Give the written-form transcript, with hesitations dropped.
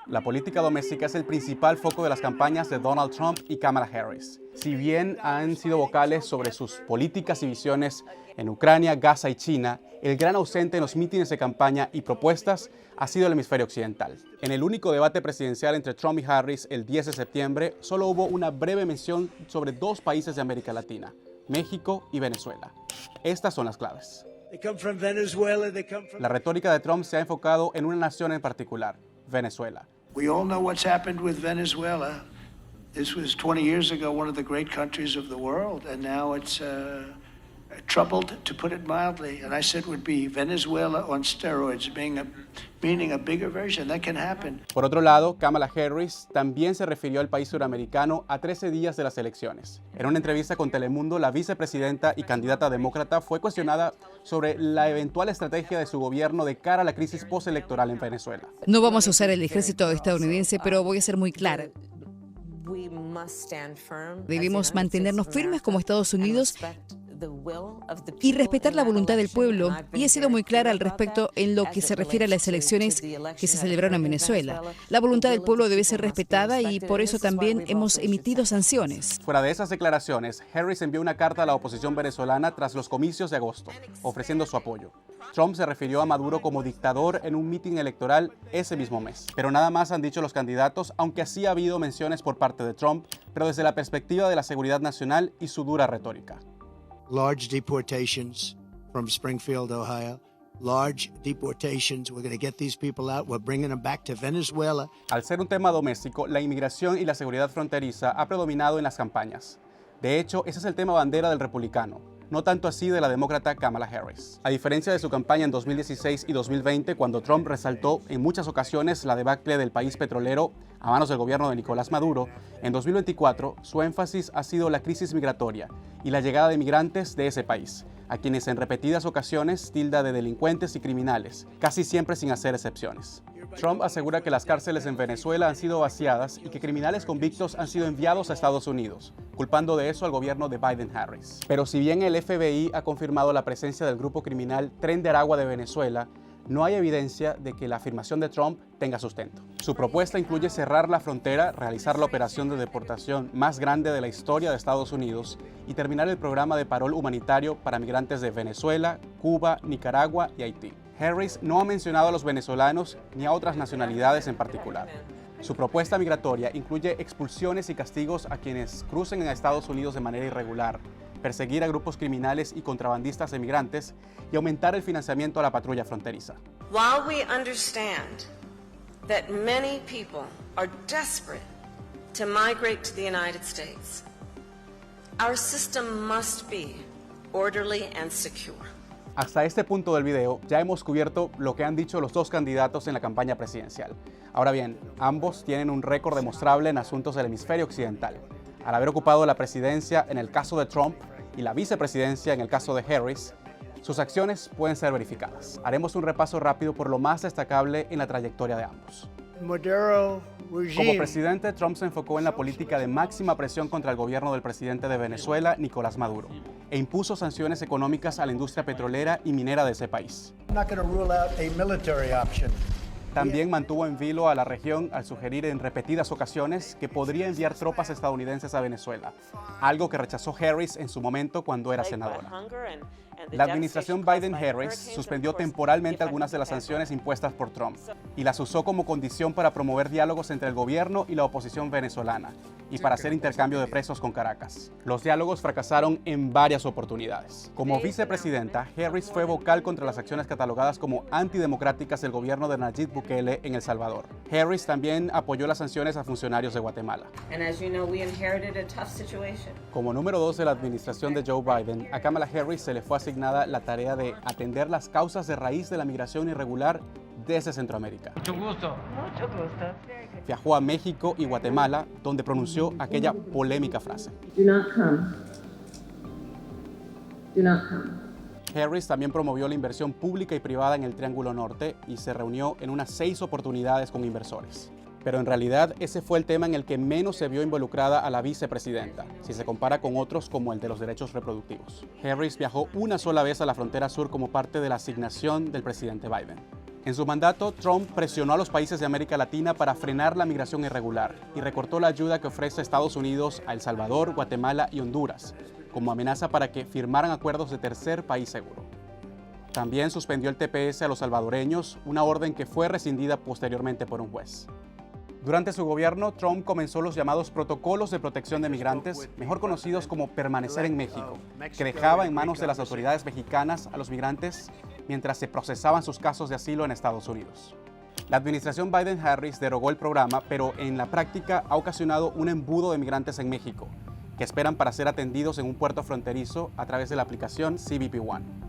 La política doméstica es el principal foco de las campañas de Donald Trump y Kamala Harris. Si bien han sido vocales sobre sus políticas y visiones en Ucrania, Gaza y China, el gran ausente en los mítines de campaña y propuestas ha sido el hemisferio occidental. En el único debate presidencial entre Trump y Harris el 10 de septiembre, solo hubo una breve mención sobre dos países de América Latina, México y Venezuela. Estas son las claves. La retórica de Trump se ha enfocado en una nación en particular, Venezuela. We all know what's happened with Venezuela. This was 20 years ago one of the great countries of the world, and now it's troubled, to put it mildly. And I said it would be Venezuela on steroids, meaning a bigger version. That can happen. Por otro lado, Kamala Harris también se refirió al país suramericano a 13 días de las elecciones. En una entrevista con Telemundo, la vicepresidenta y candidata demócrata fue cuestionada sobre la eventual estrategia de su gobierno de cara a la crisis postelectoral en Venezuela. No vamos a usar el ejército estadounidense, pero voy a ser muy clara. Debemos mantenernos firmes como Estados Unidos y respetar la voluntad del pueblo, y he sido muy clara al respecto en lo que se refiere a las elecciones que se celebraron en Venezuela. La voluntad del pueblo debe ser respetada y por eso también hemos emitido sanciones. Fuera de esas declaraciones, Harris envió una carta a la oposición venezolana tras los comicios de agosto, ofreciendo su apoyo. Trump se refirió a Maduro como dictador en un mitin electoral ese mismo mes. Pero nada más han dicho los candidatos, aunque sí ha habido menciones por parte de Trump, pero desde la perspectiva de la seguridad nacional y su dura retórica. Large deportations from Springfield, Ohio. Large deportations. We're going to get these people out. We're bringing them back to Venezuela. Al ser un tema doméstico, la inmigración y la seguridad fronteriza ha predominado en las campañas. De hecho, ese es el tema bandera del republicano, no tanto así de la demócrata Kamala Harris. A diferencia de su campaña en 2016 y 2020, cuando Trump resaltó en muchas ocasiones la debacle del país petrolero a manos del gobierno de Nicolás Maduro, en 2024 su énfasis ha sido la crisis migratoria y la llegada de migrantes de ese país, a quienes en repetidas ocasiones tilda de delincuentes y criminales, casi siempre sin hacer excepciones. Trump asegura que las cárceles en Venezuela han sido vaciadas y que criminales convictos han sido enviados a Estados Unidos, culpando de eso al gobierno de Biden-Harris. Pero si bien el FBI ha confirmado la presencia del grupo criminal Tren de Aragua de Venezuela, no hay evidencia de que la afirmación de Trump tenga sustento. Su propuesta incluye cerrar la frontera, realizar la operación de deportación más grande de la historia de Estados Unidos y terminar el programa de parol humanitario para migrantes de Venezuela, Cuba, Nicaragua y Haití. Harris no ha mencionado a los venezolanos ni a otras nacionalidades en particular. Su propuesta migratoria incluye expulsiones y castigos a quienes crucen en Estados Unidos de manera irregular, perseguir a grupos criminales y contrabandistas de migrantes y aumentar el financiamiento a la patrulla fronteriza. While we understand that many people are desperate to migrate to the United States, our system must be orderly and secure. Hasta este punto del video ya hemos cubierto lo que han dicho los dos candidatos en la campaña presidencial. Ahora bien, ambos tienen un récord demostrable en asuntos del hemisferio occidental. Al haber ocupado la presidencia en el caso de Trump y la vicepresidencia en el caso de Harris, sus acciones pueden ser verificadas. Haremos un repaso rápido por lo más destacable en la trayectoria de ambos. Como presidente, Trump se enfocó en la política de máxima presión contra el gobierno del presidente de Venezuela, Nicolás Maduro, e impuso sanciones económicas a la industria petrolera y minera de ese país. También mantuvo en vilo a la región al sugerir en repetidas ocasiones que podría enviar tropas estadounidenses a Venezuela, algo que rechazó Harris en su momento cuando era senadora. La administración Biden-Harris suspendió temporalmente algunas de las sanciones impuestas por Trump y las usó como condición para promover diálogos entre el gobierno y la oposición venezolana y para hacer intercambio de presos con Caracas. Los diálogos fracasaron en varias oportunidades. Como vicepresidenta, Harris fue vocal contra las acciones catalogadas como antidemocráticas del gobierno de Nayib Bukele en El Salvador. Harris también apoyó las sanciones a funcionarios de Guatemala. Como número 2 de la administración de Joe Biden, a Kamala Harris se le fue asignada la tarea de atender las causas de raíz de la migración irregular desde Centroamérica. Mucho gusto. Mucho gusto. Viajó a México y Guatemala, donde pronunció aquella polémica frase. Do not come. Do not come. Harris también promovió la inversión pública y privada en el Triángulo Norte y se reunió en unas 6 oportunidades con inversores. Pero en realidad ese fue el tema en el que menos se vio involucrada a la vicepresidenta, si se compara con otros como el de los derechos reproductivos. Harris viajó una sola vez a la frontera sur como parte de la asignación del presidente Biden. En su mandato, Trump presionó a los países de América Latina para frenar la migración irregular y recortó la ayuda que ofrece Estados Unidos a El Salvador, Guatemala y Honduras, como amenaza para que firmaran acuerdos de tercer país seguro. También suspendió el TPS a los salvadoreños, una orden que fue rescindida posteriormente por un juez. Durante su gobierno, Trump comenzó los llamados protocolos de protección de migrantes, mejor conocidos como Permanecer en México, que dejaba en manos de las autoridades mexicanas a los migrantes mientras se procesaban sus casos de asilo en Estados Unidos. La administración Biden-Harris derogó el programa, pero en la práctica ha ocasionado un embudo de migrantes en México, que esperan para ser atendidos en un puerto fronterizo a través de la aplicación CBP One.